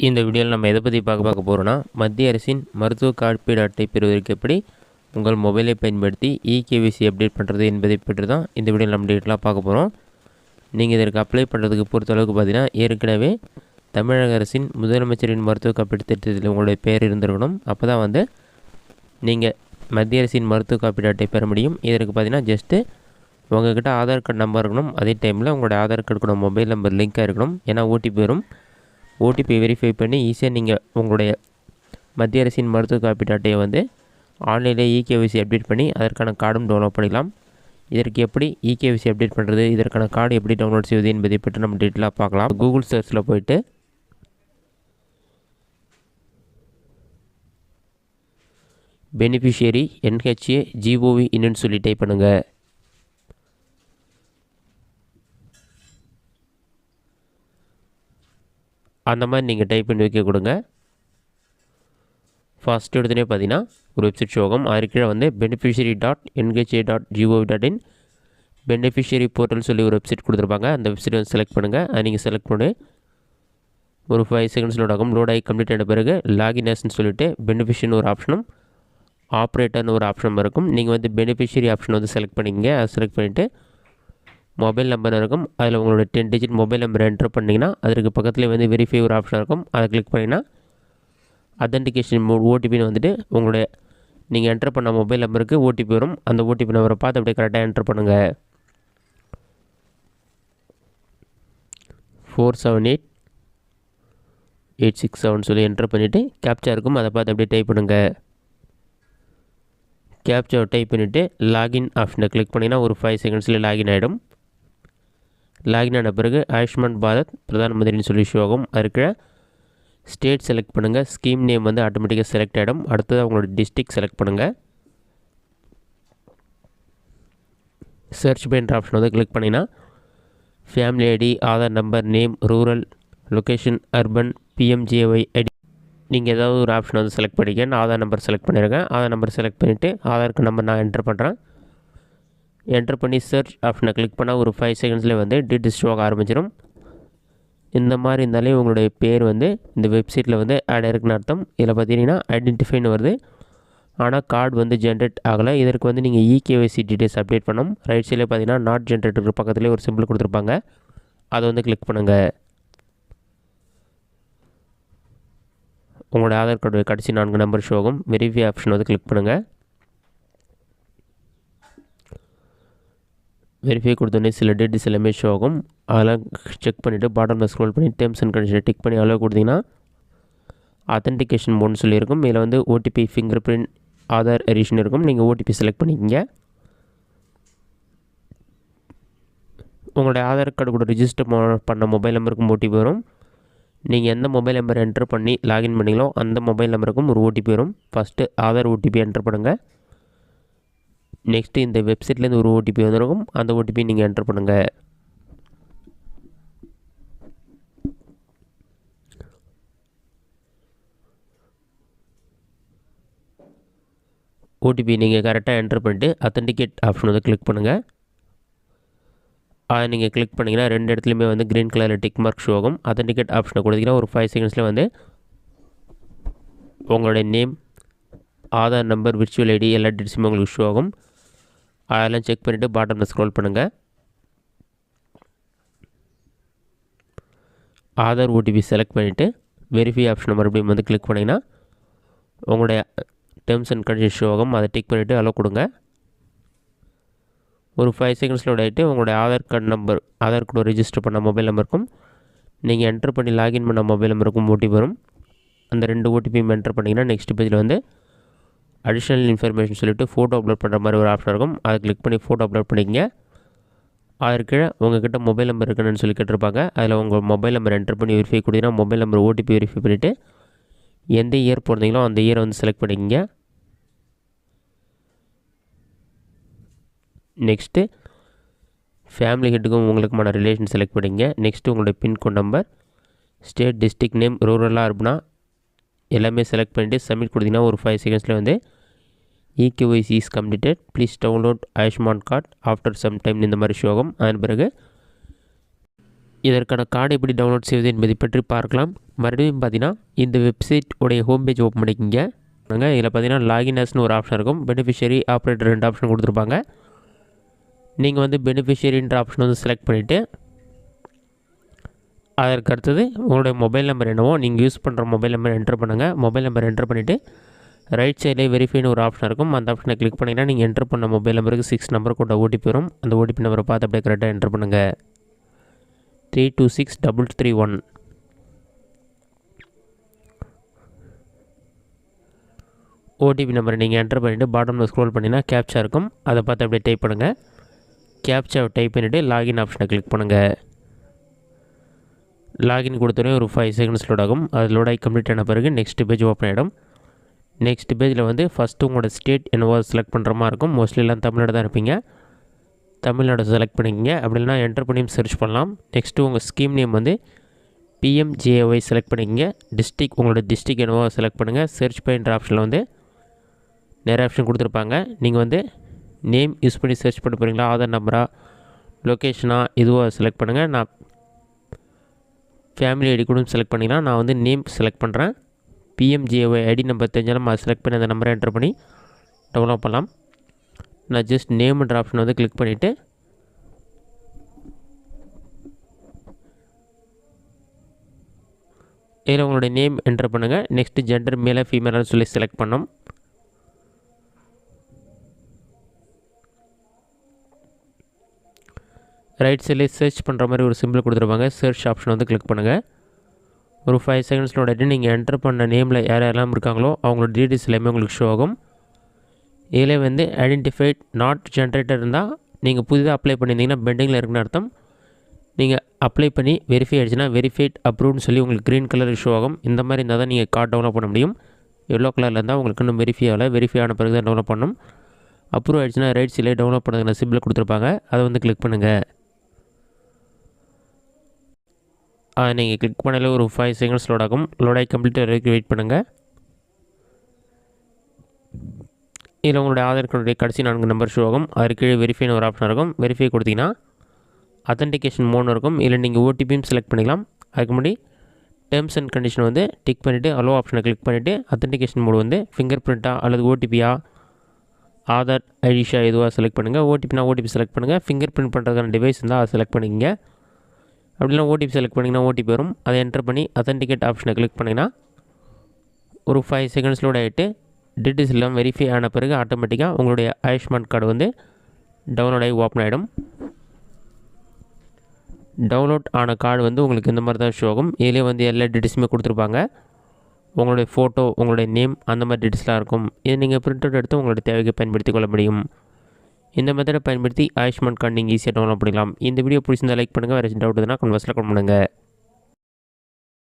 இந்த வீடியோவில் நம்ம எதை பற்றி பார்க்க போகிறோன்னா, மத்திய அரசின் மருத்துவ காப்பீடு அட்டை பெறுவதற்கு எப்படி உங்கள் மொபைலை பயன்படுத்தி இகேவிசி அப்டேட் பண்ணுறது என்பதை பற்றி தான் இந்த வீடியோவில் நம்ம டீட்டெயிலாக பார்க்க போகிறோம். நீங்கள் இதற்கு அப்ளை பண்ணுறதுக்கு பொறுத்தளவுக்கு பார்த்தீங்கன்னா, ஏற்கனவே தமிழக அரசின் முதலமைச்சரின் மருத்துவ காப்பீடு திட்டத்தில் உங்களுடைய பேர் இருந்திருக்கணும். அப்போ தான் நீங்கள் மத்திய அரசின் மருத்துவ காப்பீடு அட்டை பெற முடியும். இதற்கு பார்த்தீங்கன்னா ஜஸ்ட்டு உங்கள்கிட்ட ஆதார் கார்டு நம்பர் இருக்கணும். அதே டைமில் உங்களுடைய ஆதார் கார்டுக்கூட மொபைல் நம்பர் லிங்காக இருக்கணும். ஏன்னா ஓடிபி வரும். ஓடிபி வெரிஃபை பண்ணி ஈஸியாக நீங்கள் உங்களுடைய மத்திய அரசின் மருத்துவ காப்பீட்டு அட்டையை ஆன்லைனில் இகேவிசி அப்டேட் பண்ணி அதற்கான கார்டும் டவுன்லோட் பண்ணிக்கலாம். இதற்கு எப்படி இகேவிசி அப்டேட் பண்ணுறது, இதற்கான கார்டு எப்படி டவுன்லோட் செய்வது என்பதை பற்றி நம்ம டீட்டெயிலாக பார்க்கலாம். கூகுள் சர்ச்சில் போய்ட்டு பெனிஃபிஷியரி NHA GOV இன்னுன்னு சொல்லி டைப் பண்ணுங்கள். அந்த மாதிரி நீங்கள் டைப் பண்ணி வைக்க கொடுங்க. ஃபஸ்ட் எடுத்துனே பார்த்தீங்கன்னா ஒரு வெப்சைட் ஷோகம். அதுக்கு கீழே beneficiary.nha.gov.in பெனிஃபிஷியரி போர்ட்டல் சொல்லி ஒரு வெப்சைட் கொடுத்துருப்பாங்க. அந்த வெப்சைட் செலக்ட் பண்ணுங்கள். அதை நீங்கள் செலக்ட் பண்ணி ஒரு 5 செகண்ட்ஸ் லோட் ஆகும். லோட் ஆகி கம்ப்ளீட் ஆன பிறகு லாகின் ஆஸ்ன்னு சொல்லிவிட்டு பெனிஃபிஷியர்னு ஒரு ஆப்ஷனும் ஆப்ரேட்டர்னு ஒரு ஆப்ஷனும் இருக்கும். நீங்கள் பெனிஃபிஷியரி ஆப்ஷன் செலக்ட் பண்ணிங்க. அதை செலக்ட் பண்ணிவிட்டு மொபைல் நம்பர் இருக்கும். அதில் உங்களோட 10 டிஜிட் மொபைல் நம்பர் என்ட்ரு பண்ணிங்கன்னா அதற்கு பக்கத்துலேயே வெரிஃபை ஒரு ஆப்ஷன் இருக்கும். அதை கிளிக் பண்ணிங்கன்னா அத்தன்டிகேஷன் ஓடிபின்னு உங்களுடைய நீங்கள் என்ட்ரு பண்ண மொபைல் நம்பருக்கு ஓடிபி வரும். அந்த ஓடிபி நம்பரை பார்த்து அப்படியே கரெக்டாக என்ட்ரு பண்ணுங்கள். 478867 சொல்லி என்ட்ரு பண்ணிவிட்டு கேப்ச்சா இருக்கும். அதை பார்த்து அப்படியே டைப் பண்ணுங்கள். கேப்ச்சாவை டைப் பண்ணிவிட்டு லாகின் ஆப்ஷனை கிளிக் பண்ணிங்கன்னா ஒரு 5 செகண்ட்ஸில் லாகின் ஆகிடும். லாகின் ஆன பிறகு ஆயுஷ்மான் பாரத் பிரதான் மந்திரின்னு சொல்லி ஷோ ஆகும். அதுக்கு ஸ்டேட் செலக்ட் பண்ணுங்கள். ஸ்கீம் நேம் ஆட்டோமேட்டிக்காக செலக்ட் ஆகிடும். அடுத்தது அவங்களோட டிஸ்ட்ரிக்ட் செலக்ட் பண்ணுங்கள். சர்ச் பண்ணுற ஆப்ஷன் கிளிக் பண்ணிங்கன்னா family ID, Aadhaar number, name, rural, location, urban, PMJY ID நீங்கள் ஏதாவது ஒரு ஆப்ஷன் செலக்ட் பண்ணிக்க. நான் ஆதார் நம்பர் செலக்ட் பண்ணியிருக்கேன். ஆதார் நம்பர் செலக்ட் பண்ணிவிட்டு ஆதார் நம்பர் நான் என்ட்ரு பண்ணுறேன். என்ட்ரு பண்ணி சர்ச் ஆப்ஷனை கிளிக் பண்ணால் ஒரு 5 செகண்ட்ஸில் டீட்டெயில்ஸ் ஷோ ஆக ஆரம்பிச்சிடும். இந்த மாதிரி இருந்தாலே உங்களுடைய பேர் இந்த வெப்சைட்டில் ஆட் ஆகிருக்குன்னு அர்த்தம். இதில் பார்த்தீங்கன்னா ஐடென்டிஃபைன்னு வருது. ஆனால் கார்டு ஜென்ரேட் ஆகலை. இதற்கு நீங்கள் இகேவிசி டீட்டெயில்ஸ் அப்டேட் பண்ணணும். ரைட் சைடில் பார்த்தீங்கன்னா நாட் ஜென்ரேட்டுக்கு பக்கத்துலேயே ஒரு சிம்பிள் கொடுத்துருப்பாங்க. அதை கிளிக் பண்ணுங்கள். உங்களோட ஆதார் கார்டு கடைசி 4 நம்பர் ஷோ ஆகும். வெரிஃபை ஆப்ஷன் கிளிக் பண்ணுங்கள். வெரிஃபை கொடுத்தோன்னே சில டேட்ஸ் எல்லாமே ஷோ ஆகும். அதெல்லாம் செக் பண்ணிவிட்டு பாட்டமில் ஸ்க்ரோல் பண்ணி டேர்ம்ஸ் அண்ட் கண்டிஷனை டிக் பண்ணி அலோவ் கொடுத்தீங்கன்னா ஆத்தென்டிகேஷன் மோட்னு சொல்லியிருக்கும். இதில் OTP, finger print, Aadhaar edition இருக்கும். நீங்கள் ஓடிபி செலக்ட் பண்ணிக்கிங்க. உங்களுடைய ஆதார் கார்டு கூட ரிஜிஸ்டர் பண்ண மொபைல் நம்பருக்கும் ஓடிபி வரும். நீங்கள் எந்த மொபைல் நம்பர் என்ட்ரு பண்ணி லாகின் பண்ணிங்களோ அந்த மொபைல் நம்பருக்கும் ஒரு ஓடிபி வரும். ஃபஸ்ட்டு ஆதார் ஓடிபி என்ட்ரு பண்ணுங்கள். நெக்ஸ்ட்டு இந்த வெப்சைட்லேருந்து ஒரு ஓடிபி வந்துருக்கும். அந்த ஓடிபி நீங்கள் என்ட்ரு பண்ணுங்கள். ஓடிபி நீங்கள் கரெக்டாக என்ட்ரு பண்ணிவிட்டு அத்தன்டிகேட் ஆப்ஷன் கிளிக் பண்ணுங்கள். அதை நீங்கள் கிளிக் பண்ணிங்கன்னா 2 இடத்துலையுமே க்ரீன் கலரில் டிக் மார்க் ஷோ ஆகும். அத்தன்டிகேட் ஆப்ஷனை கொடுத்தீங்கன்னா ஒரு 5 செகண்ட்ஸில் உங்களுடைய name, Aadhaar number, virtual ID எல்லா டீட்டெயில்ஸுமே உங்களுக்கு ஷோ ஆகும். அதெல்லாம் செக் பண்ணிவிட்டு பாட்டமில் ஸ்க்ரோல் பண்ணுங்கள். ஆதார் ஓடிபி செலக்ட் பண்ணிவிட்டு வெரிஃபை ஆப்ஷனை மறுபடியும் கிளிக் பண்ணிங்கன்னா உங்களுடைய டேர்ம்ஸ் அண்ட் கண்டிஷன் ஷோ ஆகும். அதை டிக் பண்ணிவிட்டு அலோவ் கொடுங்க. ஒரு 5 செகண்ட்ஸில் ஆகிட்டு உங்களுடைய ஆதார் கார்டு நம்பர், ஆதார் கூட ரிஜிஸ்டர் பண்ண மொபைல் நம்பருக்கும் நீங்கள் என்ட்ரு பண்ணி லாகின் பண்ண மொபைல் நம்பருக்கும் ஓடிபி வரும். அந்த 2 ஓடிபியும் என்ட்ரு பண்ணிங்கன்னா நெக்ஸ்ட் பேஜில் அடிஷ்னல் இன்ஃபர்மேஷன் சொல்லிவிட்டு ஃபோட்டோ அப்லோட் பண்ணுற மாதிரி ஒரு ஆப்ஷன் இருக்கும். அதை கிளிக் பண்ணி ஃபோட்டோ அப்லோட் பண்ணிக்கங்க. அதற்கு கீழே உங்கள்கிட்ட மொபைல் நம்பர் இருக்குன்னு சொல்லி கேட்டிருப்பாங்க. அதில் உங்கள் மொபைல் நம்பர் என்ட்ரு பண்ணி வெரிஃபை கொடுத்தீங்கன்னா மொபைல் நம்பர் ஓடிபி வெரிஃபை பண்ணிவிட்டு எந்த இயர் போகிறீங்களோ அந்த இயரை செலக்ட் பண்ணிக்கங்க. நெக்ஸ்ட்டு ஃபேமிலி ஹெட்டுக்கும் உங்களுக்குமான ரிலேஷன் செலக்ட் பண்ணிங்க. நெக்ஸ்ட்டு உங்களுடைய pincode number, state, district name, ரூரலாக இருப்புனா எல்லாமே செலக்ட் பண்ணிவிட்டு சப்மிட் கொடுத்தீங்கன்னா ஒரு 5 செகண்ட்ஸில் eKYC is completed, please download Ayushman card after some time இந்த மாதிரி ஷோ ஆகும். அதன் பிறகு இதற்கான கார்டு எப்படி டவுன்லோட் செய்வது என்பதை பற்றி பார்க்கலாம். மறுபடியும் பார்த்தீங்கன்னா இந்த வெப்சைட் உடைய ஹோம் பேஜ் ஓப்பன் பண்ணிக்கிங்க. இதில் பார்த்தீங்கன்னா லாகின் ஆஸ்னு ஒரு ஆப்ஷன் இருக்கும். பெனிஃபிஷியரி ஆப்ரேட்டர் 2 ஆப்ஷன் கொடுத்துருப்பாங்க. நீங்கள் வந்து பெனிஃபிஷியரின்ற ஆப்ஷன் வந்து செலக்ட் பண்ணிவிட்டு அதற்கு அடுத்தது உங்களுடைய மொபைல் நம்பர் என்னவோ நீங்கள் யூஸ் பண்ணுற மொபைல் நம்பர் என்டர் பண்ணுங்கள். மொபைல் நம்பர் என்டர் பண்ணிவிட்டு ரைட் சைட்லேயே வெரிஃபைன்னு ஒரு ஆப்ஷன் இருக்கும். அந்த ஆப்ஷனை கிளிக் பண்ணிங்கன்னா நீங்கள் என்டர் பண்ண மொபைல் நம்பருக்கு 6 நம்பர் கொண்ட ஓடிபி வரும். அந்த ஓடிபி நம்பரை பார்த்து அப்படியே கரெக்டாக என்டர் பண்ணுங்கள். 326331. ஓடிபி நம்பரை நீங்கள் என்டர் பண்ணிவிட்டு பாட்டமில் ஸ்க்ரோல் பண்ணிங்கன்னா கேப்ச்சா இருக்கும். அதை பார்த்து அப்படியே டைப் பண்ணுங்கள். கேப்ச்சாவை டைப் பண்ணிவிட்டு லாகின் ஆப்ஷனை கிளிக் பண்ணுங்கள். லாகின் கொடுத்தோடனே ஒரு 5 செகண்ட்ஸ் லோட் ஆகும். அது லோட் ஆகி கம்ப்ளீட் ஆன பிறகு நெக்ஸ்ட் பேஜ் ஓப்பன் ஆகிடும். நெக்ஸ்ட் பேஜில் வந்து ஃபஸ்ட்டு உங்களோட ஸ்டேட் என்னவோ செலக்ட் பண்ணுற மாதிரி இருக்கும். மோஸ்ட்லி எல்லாம் தமிழ்நாடு தான் இருப்பீங்க. தமிழ்நாடு செலக்ட் பண்ணிக்கிங்க. அப்படி இல்லைனா என்டர் பண்ணியும் சர்ச் பண்ணலாம். நெக்ஸ்ட்டு உங்கள் ஸ்கீம் நேம் வந்து PMJAY செலக்ட் பண்ணிக்கிங்க. டிஸ்ட்ரிக் உங்களோட டிஸ்ட்ரிக் என்னவோ செலக்ட் பண்ணுங்கள். சர்ச் பண்ணுற ஆப்ஷனில் வந்து நிறைய ஆப்ஷன் கொடுத்துருப்பாங்க. நீங்கள் வந்து நேம் யூஸ் பண்ணி சர்ச் பண்ண போகிறீங்களா, ஆதார் நம்பரா, லொக்கேஷனா, இதுவோ செலக்ட் பண்ணுங்கள். நான் ஃபேமிலி ஐடி கூட செலக்ட் பண்ணிக்கலாம். நான் வந்து நேம் செலக்ட் பண்ணுறேன். PMJAY ஐடி நம்பர் தெரிஞ்சாலும் அதை செலக்ட் பண்ணி அந்த நம்பரை என்டர் பண்ணி டவுன்லோட் பண்ணலாம். நான் ஜஸ்ட் நேம்ன்ற ஆப்ஷன் வந்து கிளிக் பண்ணிவிட்டு இதில் உங்களுடைய நேம் என்டர் பண்ணுங்கள். நெக்ஸ்ட்டு ஜெண்டர் மேலே ஃபீமேலான்னு சொல்லி செலக்ட் பண்ணோம். ரைட் சைட்லேயே சர்ச் பண்ணுற மாதிரி ஒரு சிம்பிள் கொடுத்துருப்பாங்க. சர்ச் ஆப்ஷன் வந்து கிளிக் பண்ணுங்கள். ஒரு 5 செகண்ட்ஸ் லோட் ஆகிட்டு நீங்கள் என்டர் பண்ண நேமில் யார் யாரெல்லாம் இருக்காங்களோ அவங்களோட டீட்டெயில்ஸ் எல்லாமே உங்களுக்கு ஷோ ஆகும். இதில் வந்து ஐடென்டிஃபைட் நாட் ஜென்ரேட்டர் இருந்தால் நீங்கள் புதிதாக அப்ளை பண்ணியிருந்தீங்கன்னா பெண்டிங்கில் இருக்குன்னு அர்த்தம். நீங்கள் அப்ளை பண்ணி வெரிஃபை ஆகிடுச்சுன்னா வெரிஃபைட் அப்ரூவ்னு சொல்லி உங்களுக்கு க்ரீன் கலர் ஷோ ஆகும். இந்த மாதிரி இருந்தால் தான் நீங்கள் கார்டு டவுன்லோட் பண்ண முடியும். எல்லோ கலரில் இருந்தால் உங்களுக்கு இன்னும் வெரிஃபை ஆகலை. வெரிஃபை ஆன பிறகு தான் டவுன்லோட் பண்ணணும். அப்ரூவ் ஆகிடுச்சுன்னா ரைட் சைட்லேயே டவுன்லோட் பண்ணுறதுல சிம்பிள் கொடுத்துருப்பாங்க. அதை வந்து கிளிக் பண்ணுங்கள். நீங்கள் கிளிக் பண்ணல ஒரு 5 செகண்ட்ஸ் லோட் ஆகும். லோட் ஆகி கம்ப்ளீட் வரைக்கும் வெயிட் பண்ணுங்கள். இதில் உங்களுடைய ஆதார் கார்டுடைய கடைசி 4 நம்பர் ஷோ ஆகும். அதற்கு கீழே வெரிஃபைன்னு ஒரு ஆப்ஷன் இருக்கும். வெரிஃபை கொடுத்தீங்கன்னா அத்தன்டிகேஷன் மோட் இருக்கும். இதில் நீங்கள் ஓடிபியும் செலக்ட் பண்ணிக்கலாம். அதுக்கு முன்னாடி டேர்ம்ஸ் அண்ட் கண்டிஷன் வந்து டிக் பண்ணிவிட்டு அலோ ஆப்ஷனை கிளிக் பண்ணிவிட்டு அத்தன்டிகேஷன் மோடு வந்து ஃபிங்கர் பிரிண்ட்டா அல்லது ஓடிபியா ஆதார் ஐடிஷா எதுவாக செலக்ட் பண்ணுங்கள். ஓடிபினா ஓடிபி செலக்ட் பண்ணுங்கள். ஃபிங்கர் பிரிண்ட் பண்ணுறதுக்கான டிவைஸ் இருந்தால் அதை செலக்ட் பண்ணிக்கங்க. அப்படின்னா ஓடிபி செலக்ட் பண்ணிங்கன்னா ஓடிபி வரும். அதை என்டர் பண்ணி அத்தன்டிகேட் ஆப்ஷனை கிளிக் பண்ணிங்கன்னா ஒரு 5 செகண்ட்ஸ் லோட் ஆகிட்டு டீட்டெயில்ஸ் எல்லாம் வெரிஃபை ஆன பிறகு ஆட்டோமேட்டிக்காக உங்களுடைய ஆயுஷ்மான் கார்டு வந்து டவுன்லோட் ஆகி ஓப்பன் ஆகிடும். டவுன்லோட் ஆன கார்டு வந்து உங்களுக்கு இந்த மாதிரி தான் ஷோ ஆகும். இதிலே வந்து எல்லா டீட்டெயில்ஸுமே கொடுத்துருப்பாங்க. உங்களுடைய ஃபோட்டோ, உங்களுடைய நேம், அந்த மாதிரி டீட்டெயில்ஸ்லாம் இருக்கும். இதை நீங்கள் பிரிண்ட் அவுட் எடுத்து உங்களுடைய தேவைக்கு பயன்படுத்தி கொள்ள முடியும். இந்த மெத்தடை பயன்படுத்தி ஆயுஷ்மான் கார்டு நீங்கள் ஈஸியாக டவுன்லோட் பண்ணிக்கலாம். இந்த வீடியோ பிடிச்சிருந்தால் லைக் பண்ணுங்கள். வேறு டவுட் இருந்தால் கமெண்ட்ஸில் கமெண்ட் பண்ணுங்கள்.